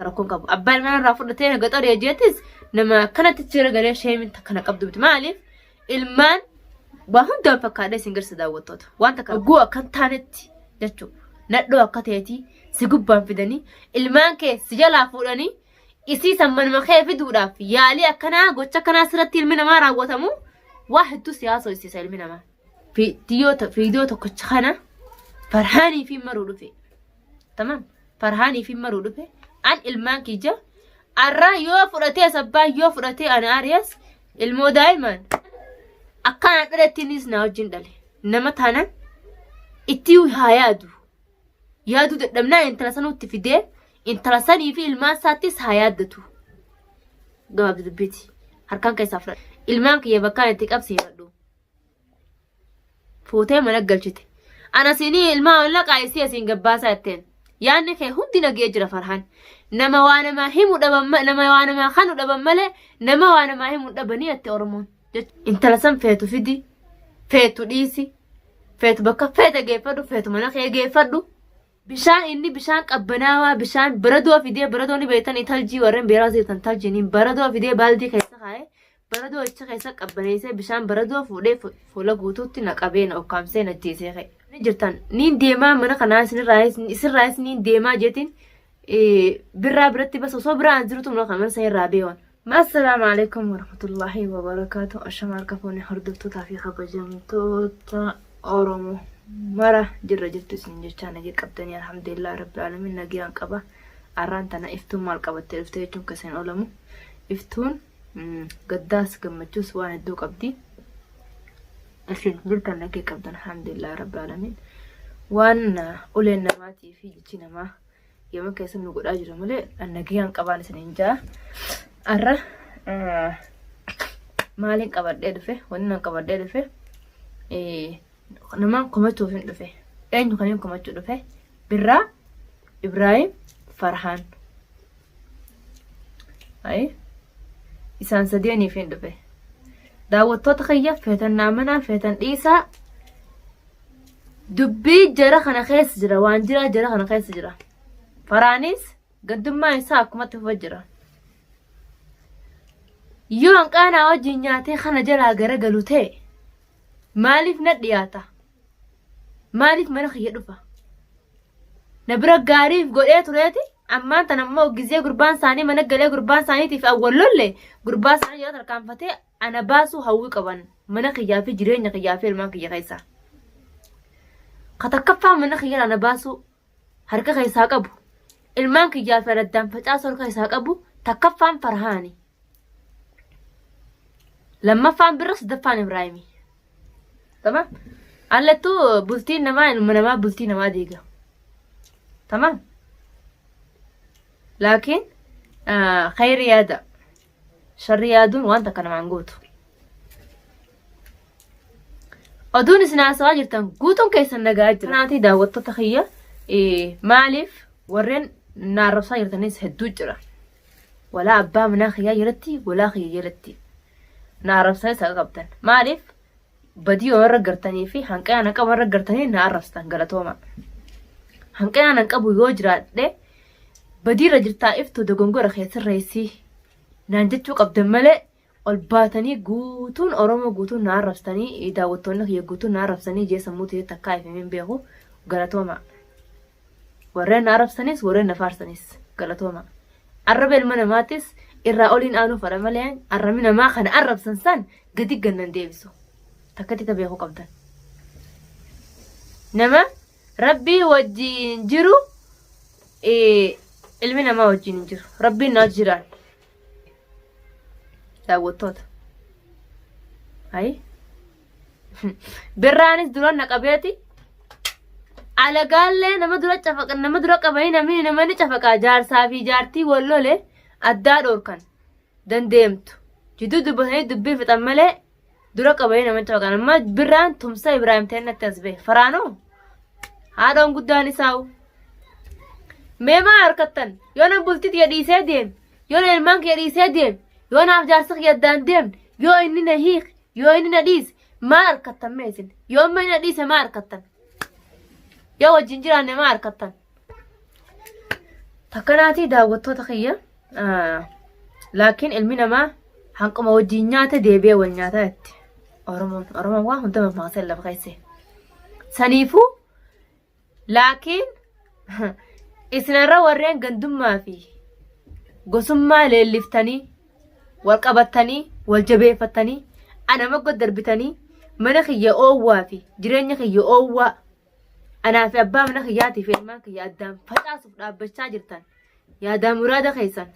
كركون كابو أبان ما رافضتين قطر يجيتس نما كانت تشير قليل شيء من تكنا قبض بتمالي المان وهم دون فكادة سنجر سداوتوت وانت كجوا كان تانت جتشو ندلو أكتيتي سجوبان في دني المان كي سجلا فوراني إسي سمن مخيف دورا في يالي أكنا قوتش كنا سرتي المنا ما راوتمو واحد تو سياسة يسيس المنا ما في فيديو تكتشخنا فرحاني في مرور في تمام فرحاني في مرور في عن المان كي جا الرا يو فرتي سبا يو فرتي أنا أرياس المو دايما أكان أدرتينيس ناو جندالي نما تانا إتيو يادو دمنا إنترسانو تفيدي إنترساني في المان ساتيس هايادتو قواب دبيتي هركان كي سافر المان كي يبكان تكاب سيردو فوتي منقل جتي أنا سيني المان لك عايسي سين قباسة التين يعني كي هندي نجي أجرى فرحان نما وانا ما هم دبم نما وانا ما خانو دبم ملء نما وانا ما هم دبني التورمون إنترسان فيتو فيدي فيتو ديسي فيتو بكا فيتو جيفردو فيتو مناخي جيفردو بشان إني بشان قبناوا بشان بردوا في دي بردوا ني بيتن إثالجي ورن بيرازي تنتالجي ني بردوا في دي بالدي كيسا خاي بردوا إيش كيسا قبنيسه بشان بردوا فودي فولا غوتوتي نقابين أو كامسه نتيسه خاي نجرتان نين ديما من خناس رايس نين ديما جتين برا برتي بس وصبر أنزلتم لو خمن سير رابيون ما السلام عليكم ورحمة الله وبركاته أشمار كفوني حردتو تافيخ بجمتو تا أورمو مرة جرت سنجر كان جي قبتني الحمد لله رب العالمين نجيان قبا أرانتنا إفتون مال قبت إفتيتون كسين أولمو إفتون قداس قمتشوس وانا دو قبدي أشين جلتن نجي قبتن الحمد لله رب العالمين وان أولين نماتي في جتنا ما يوم كيسن نقول أجر ملي النجيان قبان سننجا أرى مالين قبر دفه ونن قبر دفه نمان كمتو فين دفه أين كانين كمتو دفه برا إبراهيم فرحان أي إنسان سديني فين دفه داوت تتخيل فتن نامنا فتن إيسا دبي جرا خنا خيس جرا وانجرا جرا خنا خيس جرا فرانيس قدم ما يساق ما تفجرا يوم كان وجه نياتي خنا جرا جرا قالوتي مالف ندياتا مالف منخ يدفع نبرا غاريف غوديت ريتي اما انت نمو غزي قربان ثاني منقله قربان ثاني في اول لله قربان ثاني يوتر كان فتي انا باسو هوي قبن منخ يافي جرين يافي الماك يخيسا قتكفا منخ يلا انا باسو هركه خيسا قبو المانك يافي ردان فجاسو خيسا قبو تكفان فرحاني لما فان برس دفان ابراهيمي تمام على تو بلتين نما من ما بلتين نما ديجا تمام لكن خير يادا شر يادون وانت كان معنقوتو أدون سنا سواجر تنقوتون كيس النجاج ناتي داوت تتخيل مالف ورين نعرف صاير تنيس هدوجرة ولا أبا مناخي يرتي ولا خي يرتي نعرف صاير سقبتن مالف بديو مرة قرتني في هنكا أنا كمرة قرتني نعرفستن قلتوما هنكا أنا كابو يوجرات ده بدي رجل طائفتو دقنقورة خيس الرئيسي نانجتو قبضن ملئ والباتني قوتون أرومو قوتون نعرفستني إذا وطنك يقوتون نعرفستني جي سموتي تكايف من بيهو قلتوما ورين نعرفستنيس ورين نفارستنيس قلتوما الرب المناماتيس الرأولين آنو فرمالين الرمينا ما خان عرب سنسان قدي قنن ديبسو تكتي تبيهو قبضن نما ربي وجي نجرو المنا ما وجي نجرو ربي ناجران داوتوت هاي برانيس دوران نقبيتي على قال لي نما دورا تفق نما دورا قباينا مين نما نتفقا جار صافي جارتي ولو لي أدار أوركان دندمت جدو دبهني دبي في تملي دورا قباينا من تفقا نما بران تمسا إبراهيم تينا تسبه فرانو هذا هم قداني ساو ميما أركتن يونا بلتت يدي سيدين يونا المانك يدي سيدين يونا أفجارسك يدان دين يو إني نهيق يو إني نديس ما أركتن ميزن يوم ما نديس ما أركتن يو الجنجران ما أركتن تكناتي داوتو تخيّة لكن المنا ما حنقم وجينياته ديبي والنياتات أرمون واه هندم ما سلف غيسه سنيفو لكن إسنرا ورين قندم ما في قسم ما للفتني والقبتني والجبيفتني أنا ما قدر بتني منخي أووا في جريني خي أووا أنا في أبا منخياتي في الماك يا أدم فتاس بشاجرتان يا دام مراد خيسان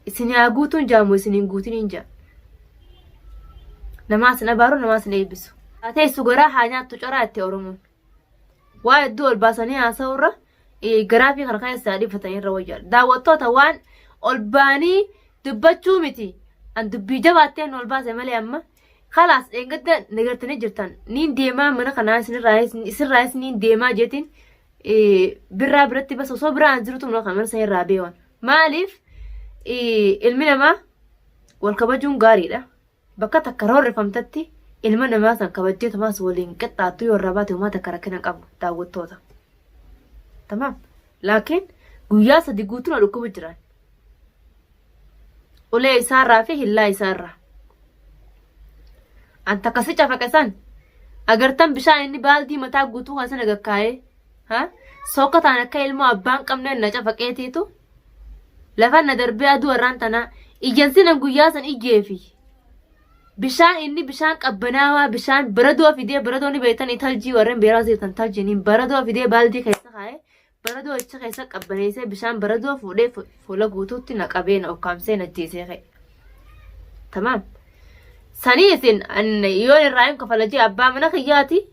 إسني أقوتون جامو إسني نقوتين إنجا نماس نبارو نماس نيبسو أتي سجرا حاجات تجارات تورمون وايد دول باسني أصورة جرافي خرقان سادي فتاين رواجال داوتو توان ألباني دبتشو متي أن دبي جباتين والباس مالي أما خلاص إنقدر نقدر جرتان نين ديما من خناس الرئيس نين ديما جتين برا برتي بس وصبرا أنزلتم من خمر سين رابيون مالف المنما والكبجون قاري لا بكا تكرر فهمتتي المنا ما سان كبجيت ما سولين قطع طيور الربات وما تكركنا قبل داوت توتا تمام لكن قويا صديقوتنا ركوب جران ولا يسار فيه لا يسار أنت كسيتشا فكسان أجرتم بشان إني بالدي متى قوتو هسنا جكاي ها سوكت أنا كيلمو أبان كمنا نجا فكيتيتو لفنا دربي أدو الرانتنا إجنسنا قويا سن إجيفي بشان إني بشان قبناوا بشان بردوا في دي بردوني بيتن إتالجي ورن بيرازي تنتالجينين بردوا في دي بالدي كيسا خاي بردوا إيش كيسا قبنيسي بشان بردوا فولي فولا قوتوتي نقابين أو كامسي نجيسي خي تمام سنيسين أن يوني الرأيم كفلجي أبا منا خياتي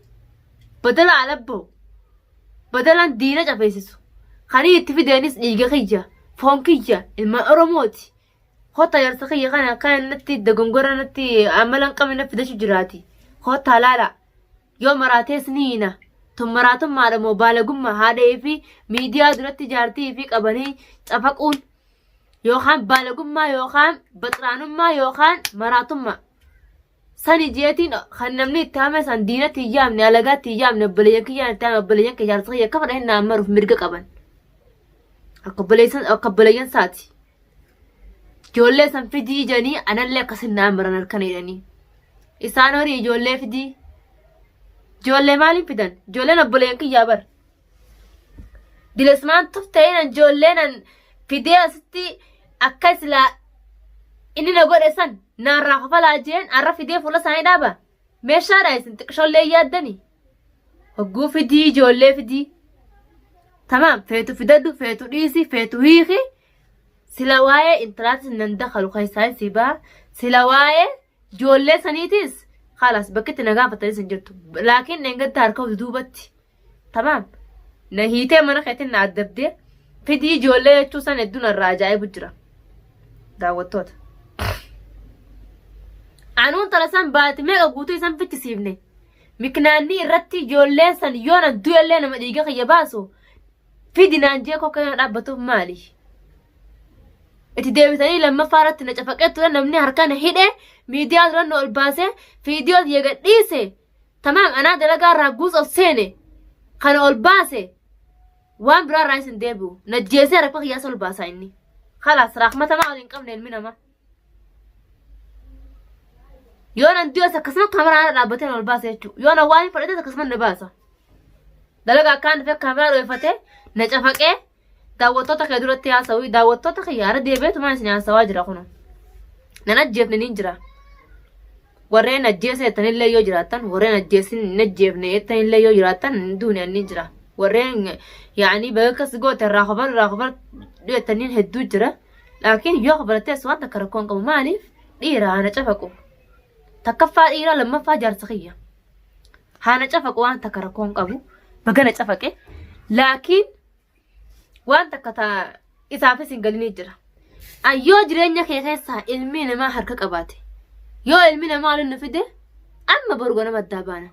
بدل على بو بدل أن دينا جافيسسو خاني يتفي دينيس إيجا خيجا فونكيجا إما أرموتي خوتا يرسخي خانا كان نتي دقنقرة نتي عملا قمي نفدش جراتي خوتا لا يوم مراتي سنينة ثم مراتم مارا موبالغم هذا في ميديا درت جارتي في قبني تفقون يوخان بالغم ما يوخان بطرانم ما يوخان مراتم ما سني جيتين خنمني تامس عن دينة تيجامني علاقات تيجامني بليان كيان تام بليان كجارتي كفر هنا معروف مرقة قبن أقبليان ساتي جولة سنفدي جاني أنا اللي قصنا مرنا الكنيراني إسانوري جولة فدي جولة مالي بدن جولة نبلين كي جابر دلسمان تفتين جولة نن فدي أستي أكاس لا إني نقول إسان نارا خفلا جين أعرف فدي فولا ساي دابا مشارا إسان تكشول لي يادني هجو فدي جولة فدي تمام فيتو فددو فيتو ريسي فيتو هيخي سلاواي انترات نندخل خيسان سيبا سلاواي جولة سنيتيس خلاص بكت نقافة تلسن جرتو لكن ننقد تاركو دوبتي تمام نهيتي من خيتين نعدب دي في دي جولة توسان الدون الراجعي بجرة داوتوت عنون تلسان بات ميغا قوتو يسان في تسيبني مكناني رتي جولة سن يونا دوية لنا مديقا خيباسو في دينانجيكو كان رابطو مالي اتداويتاني لما فارت نجفقت نمني هركان هيده ميديا رنو الباسه فيديو يغديسه تمام انا دلغا راغوس اوسينه كان الباسه وان برا رايسن ديبو نجيسه رفق ياسل باسايني خلاص رحمه ما ولين قمن المنما يونا ديوس كسما كاميرا رابطن الباسه يونا واني فريده كسما نباسه دلغا كان في كاميرا ويفته نجفقه داوتوتا كدرتي اسوي داوتوتا خيار ديبت ما سني سواجرا خنو ننجف نينجرا ورينا جيسه تن لا يجراتن ورينا جيس نجف نيتن لا يجراتن دنيا نينجرا ورين يعني بكس غوت راخبر ديتنين هدو جرا لكن يخبرت سوات كركون قم مالف ديرا انا تفقوا تكفى ديرا لما فاجر سخيه هانا تفقوا انت كركون قبو بغنا تفقه لكن وانت كتا إسافة سنجلني جرا أيو جرينيا كيسا علمي ما حركة قباتي يو علمي ما على النفده أما برغونا مدابانا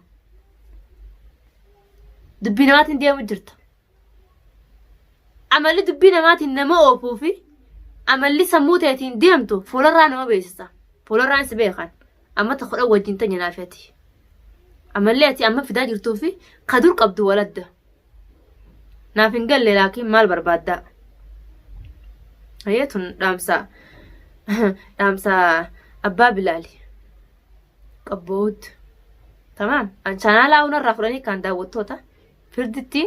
دبينا ماتن ديا مجرتا عملي دبينا ماتن نما أوفوفي عملي سموتين ديمتو فولرانا ما بيسسا فولرانا سبيخان أما تخرج وجين تاني نافيتي عملي أتي أما في داجر توفي قدر قبض ولده naaf hin galle laakiin maal barbaaddaa hayetun dhaamsa abbaa bilaali qabboot tamam an chanaala unarraa fudhanii kan daawwattoota firditti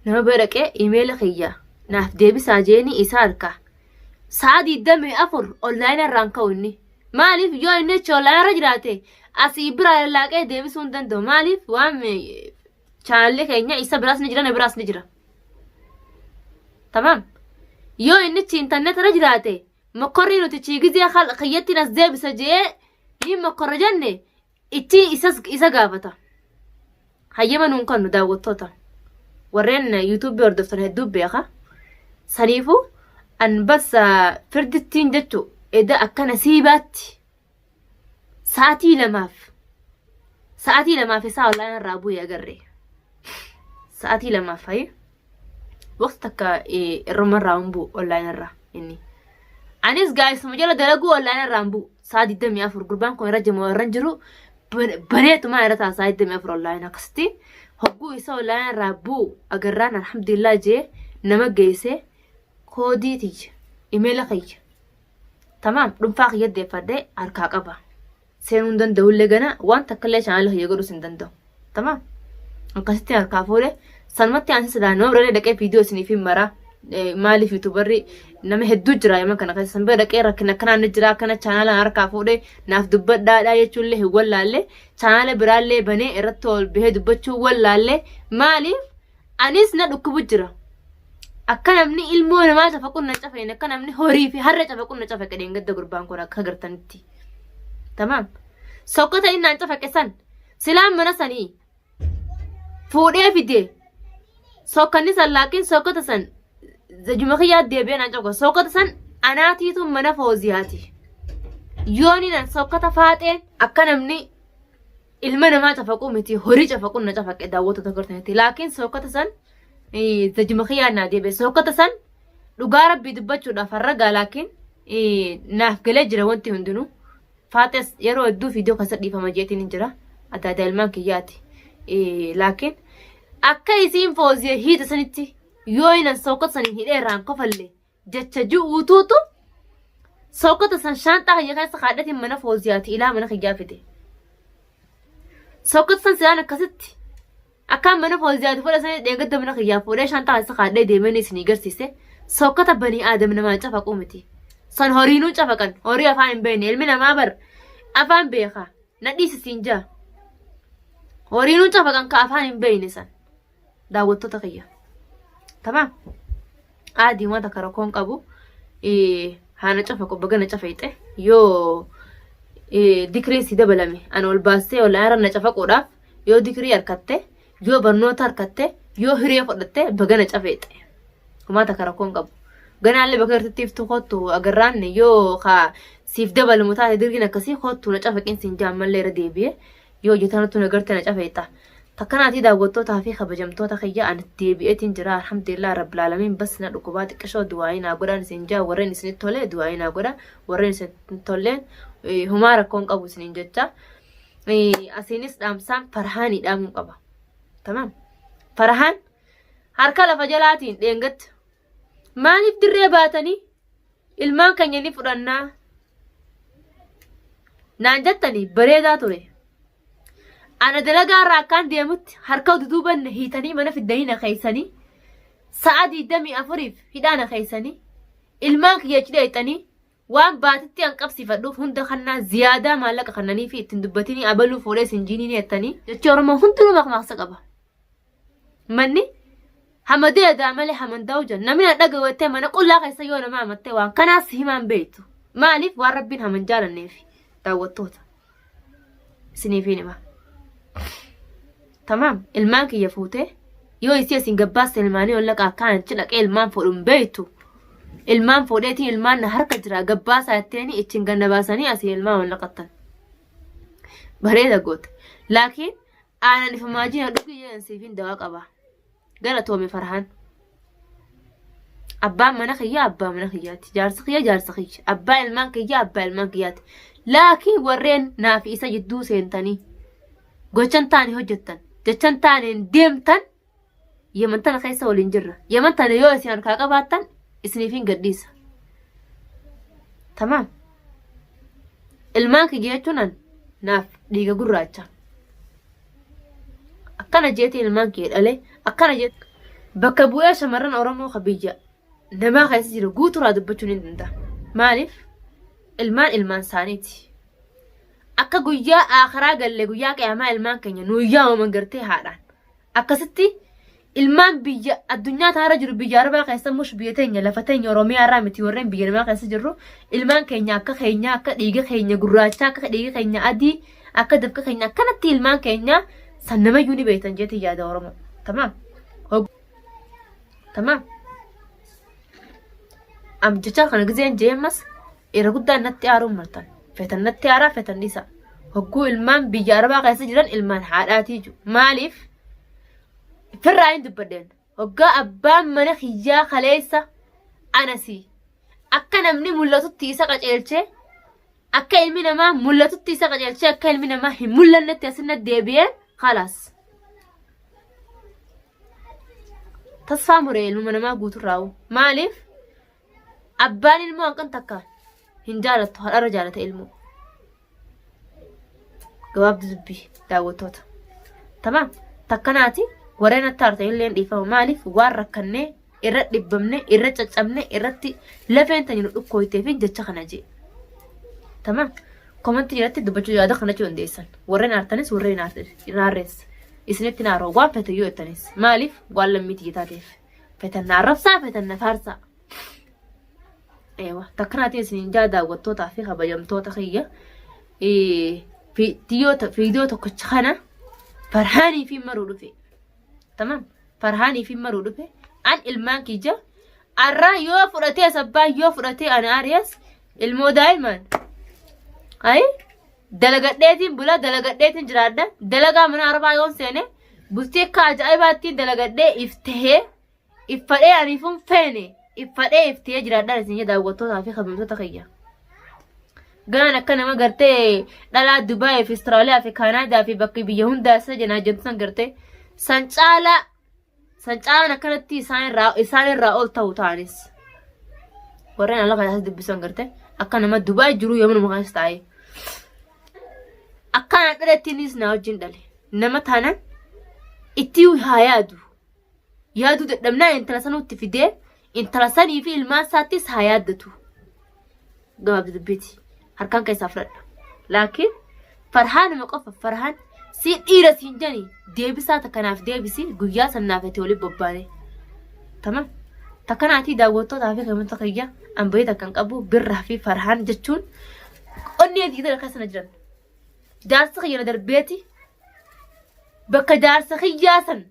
nama beeqee iimeela kiyya naaf deebisaa jeeni isaa harka sa'a 24 online irraan ka'u inni maaliif yoo inni online irra jiraate asii bira laaqee deebisuu hin danda'u maaliif waan chanaalli keenya isa biraas ni jira na biraas ni jira tamam yoo inni internet irra jiraate mokorri nuti chiigizee kiyyatti nas deebisa jee ni mokorra jenne itti isa gaafata hayyama nuun kan nu daawwattoota warreen YouTube hordoftan hedduu beeka saniifu an bas firdittiin jechu eda akka nasiibaatti sa'atii lamaaf isaa online irraa bu'ee agarre sa'atii lamaaf hayi waqti akka irruma irraa hin bu'u online irraa inni anis gaa'isuma jala dalaguu online irraa hin bu'u sa'a 24 gurbaan kun irra jimoo irra jiru baneetuma irra ta'a sa'a 24 online akkasitti hogguu isa online irraa bu'u agarraan alhamdulillah jee nama geesse koodii tiyya imeela kiyya tamam dhuunfaa kiyya deeffadhee harkaa qaba seenuu hin danda'ullee gana waan takkallee chanaala kiyya godhus hin danda'u tamam akkasitti harkaa fuudhee sanumatti aansi sadaan nama birallee dhaqee viidiyoo isiniif hin maraa maaliif yuutuubarri nama hedduu jira yema kana keessa san bira dhaqee rakkina akkanaan ni jira akkana chanaala harkaa fuudhee naaf dubbadhaadhaa jechuullee hin wallaallee chanaala biraallee banee irratti ol bahee dubbachuu wallaallee maaliif anis na dhukkubu jira akka namni ilmoo namaa cafaqun na cafeen akka namni horii fi harra cafaqun na cafaqe gadda gurbaan kun akka gartanitti tamam sokkota inni an cafaqe san silaan mana sanii fuudhee fide sokkanni san laakiin sokkota san zajuma kiyyaa deebi'ee naan cafaqo sokkota san anaatiitu mana fooziyaati yooni nan sokkota faaxeen akka namni ilma namaa cafaquu miti horii cafaquun na cafaqe daawwattoota gartanitti laakiin sokkota san zajuma kiyyaa naa deebi'e sokkota san dhugaa rabbii dubbachuudhaaf harragaa laakiin naaf galee jira wanti hundinuu faaxes yeroo hedduu viidiyoo keessa dhiifama jeetiin hin jira adda adda ilmaan kiyyaati laakiin akka isiin fooziyee hiita sanitti yoo inan sokkota saniin hidheerraan kofallee jecha ju'uutuutu sokkota san shaanxaa kiyya keessa kaadhatiin mana fooziyaati ilaa mana kiyyaa fide sokkota san silaan akkasitti akkaan mana fooziyaati fudha sanii dheegadda mana kiyyaa fuudhee shaanxaa keessa kaadhee deemanii isinii garsiise sokkota banii aadam namaa cafaquu miti san horiinuu cafaqan horii afaan hin beekne ilmi namaa bar afaan beeka nadhiisisiin jaa horiinuu cafaqan ka afaan hin beekne san daawwattoota kiyya tamam aadii wanta karakoon qabu haana cafaqu bagana cafeexe yoo dikriin si dabalame an ol baastee ol aara na cafaquudhaaf yoo dikrii harkatte yoo barnoota harkatte yoo hiree fudhatte bagana cafeexe wanta karakoon qabu ganaallee bakka irrattiif tokkottu agarraan yoo ka siif dabalamu taate dirgiin akkasii kottu na cafaqin siin jaammallee irra deebi'e yoo jetanatu na garte na cafeetta takkanaati daawwattootaa fi kabajamtoota kiyya an deebi'eetiin jira alhamdulillah rabbil alamin bas na dhukubaa xiqqashoo du'aayi naa godhan isin jaa warreen isinitti tole du'aayi naa godha warreen isinitti tolleen humaa rakkoon qabu isiniin jecha asiinis dhaamsaan farhaanii dhaamuu qaba tamam farhaan harka lafa jalaatiin dheengatta maaliif dirree baatanii ilmaan keenya ni fudhannaa naan jettanii bareedaa ture ana dalagaa irraa akkaan deemutti harka duduuban hiitanii mana fiddanii na keeysanii sa'a 24f hidhaa na keeysanii ilmaan kiyya cidheexanii waan baatitti an qabsiifadhuuf hunda kannaa ziyaadaa maallaqa kannanii fi ittiin dubbatinii abaluu fuudhee sinjiinii ni jettanii jechi oromoo hundinuu maqmaaqsa qaba manni hamadee adaa malee hamandaa'u jan namni na dhagawattee mana qullaa keessa yoo nama amattee waan kanaas himaan beektu maaliif waan rabbiin haman jaalanneef daawwattoota isiniifiin hima tamam ilmaan kiyya fuutee yoo isii isin gabbaas ilmaanii ol laqaa kaan cidhaqee ilmaan fuudhuun beektu ilmaan fuudheetiin ilmaan na harka jira gabbaasaa jetteeni ittiin ganna baasanii asii ilmaan ol laqattan bareeda goote laakiin aanan ifumaajina dhugii jedhan siifin dawaa qaba galatoome farhaan abbaan mana kiyya abbaa mana kiyyaati jaarsa kiyya abbaa ilmaan kiyya abbaa ilmaan kiyyaati laakiin warreen naaf isa jidduu seentanii gochan taane hojjettan jechan taaneen deemtan Yemen tana keessa waliin jirra. Yemen tana yoo isin harkaa qabaattan isiniifin gadhiisa. Tamaam. Ilmaan kiyya jechuun naaf dhiiga gurraacha. Akkana jeetii ilmaan kiyya dhalee akkana jeet bakka bu'ee shamarran Oromoo kabiyya namaa keessa jiru guuturaa dubbachuun hin danda'a. Maaliif? Ilmaan isaaniiti. Akka guyyaa akhiraa galle guyyaa qiyaamaa ilmaan keenya nuyyaa uuman gartee haadhaan. Akkasitti ilmaan biyya addunyaa taara jiru biyya arbaa keessa mush biyya teenya lafa teenya Oromiyaa irraa miti warreen biyya namaa keessa jirru ilmaan keenya akka dhiiga keenya gurraacha akka dhiiga keenya adii akka dafka keenya akkanatti ilmaan keenya san namayyuu ni beektan jeetii yaada Oromoo. Tamaam. Tamaam. Jecha kana gizeen jeemas irra guddaan natti aaruun martan. Fetan natti aaraa fetan isa. Hogguu ilmaan biyya arbaa keessa jiran ilmaan haadhaatii jiru. Maaliif? Firraa hin dubbadeen. Hoggaa abbaan mana kiyyaa kaleessa anasii. Akka namni mul'atutti isa qaceelchee akka ilmi namaa mul'atutti isa qaceelchee akka ilmi namaa hin mul'annetti asinna deebi'ee khalaas. Tasfaa muree ilma namaa guuturraa'u. Maaliif? Abbaan ilmoo hanqan takka hin jaalattu haadharra jaalata ilmoo. Gabaabduu dubbii daawwattoota. Tamaam. Takkanaati warreen attaarta illee dhiifamu. Maaliif? Waan rakkannee irra dhibbamne irra caccabne irratti lafeen tani nu dhukkooyteef jecha kana jee. Tamaam. Komantii irratti dubbachuu yaada kana jee hundeessan. Warreen aartanis warreen naarrees. Isinitti naaroo waan fete yoo jettanis. Maaliif? Waan lammiitii taateef. Fetan naarrabsaa fetan nafaarsaa. Eewa takkanaati isiniin jaa daawwattootaa fi kabajamtoota kiyya. Viidiyoo tokkocha kana Farhaanii fi maruu dhufe. Tamaam. Farhaanii fi maruu dhufe. An ilmaan kiyya arraa yoo fudhatee sabbaa yoo fudhatee ana Aariyaas ilmoo daa'imaan. Ayi dalagadheetiin bula dalagadheetiin jiraadha. Dalagaa mana arbaa yoon seene bultii akka ajaa'ibaatti dalagadhee iftahee iffadhee aniifuun feene iffadhee iftahee jiraadhaan isin daawwattootaa fi kabajamtoota kiyya. Gaan akka nama gartee dhalaa Dubaay fi Austraaliyaa fi Kanaadaa fi bakka biyya hundaa isa jenaa jentu san gartee san caalaan akkanatti isaan irraa ol ta'u ta'anis. Warreen ala kanaas dubbisan gartee akka nama Dubaay jiru yoomuu nama kanas taa'e. Akkaan dhalattiinis na wajjin dhale. Nama taanaan itti haa yaadu. Yaaduu dadhabnaa intala sanuutti fidee intala sanii fi ilmaan isaattis haa yaaddatu. Gabaabduu dubbiiti. Harkaan keessaa fudhadha. Laakiin Farhaanuma qofa Farhaan si dhiira siin jani deebisaa takkanaaf deebisi guyyaa sannaaf ati waliin bobbaane. Tamaam. Takkanaatii daawwattootaa fi kabajamtoota kiyya ambayii takkan qabu Birraa fi Farhaan jechuun onnee diidara keessana jiran. Jaarsa kiyya darbeeti bakka jaarsa kiyyaa san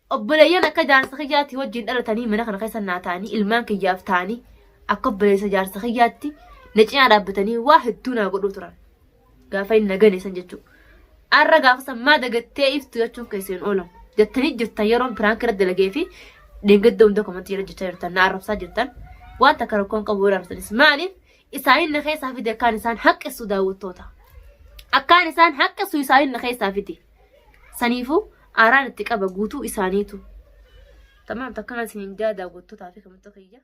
obboleeyyan akka jaarsa kiyyaatti wajjin dhalatanii mana kana keessa naa ta'anii ilmaan kiyyaaf ta'anii akka obboleessa jaarsa kiyyaatti na cinaa dhaabbatanii waa hedduu naa godhuu turan. Gaafa hin naganeessan jechuudha. Arra gaafa sammaa dagattee iftu jechuun keesseen oolamu. Jettanii jirtan yeroon piraank irra dalagee fi deeggadda hunda komantii irra jechaa jirtan na arrabsaa jirtan waan takka rakkoon qabu irraa argitanis. Maaliif isaanin na keessaa fide akkaan isaan haqqessu daawwattoota. Akkaan isaan haqqessu isaanin na keessaa fide. Saniifuu aaraan itti qaba guutuu isaaniitu. Tamaam takkanaa isiniin jaa daawwattootaa fi kabajamtoota kiyya.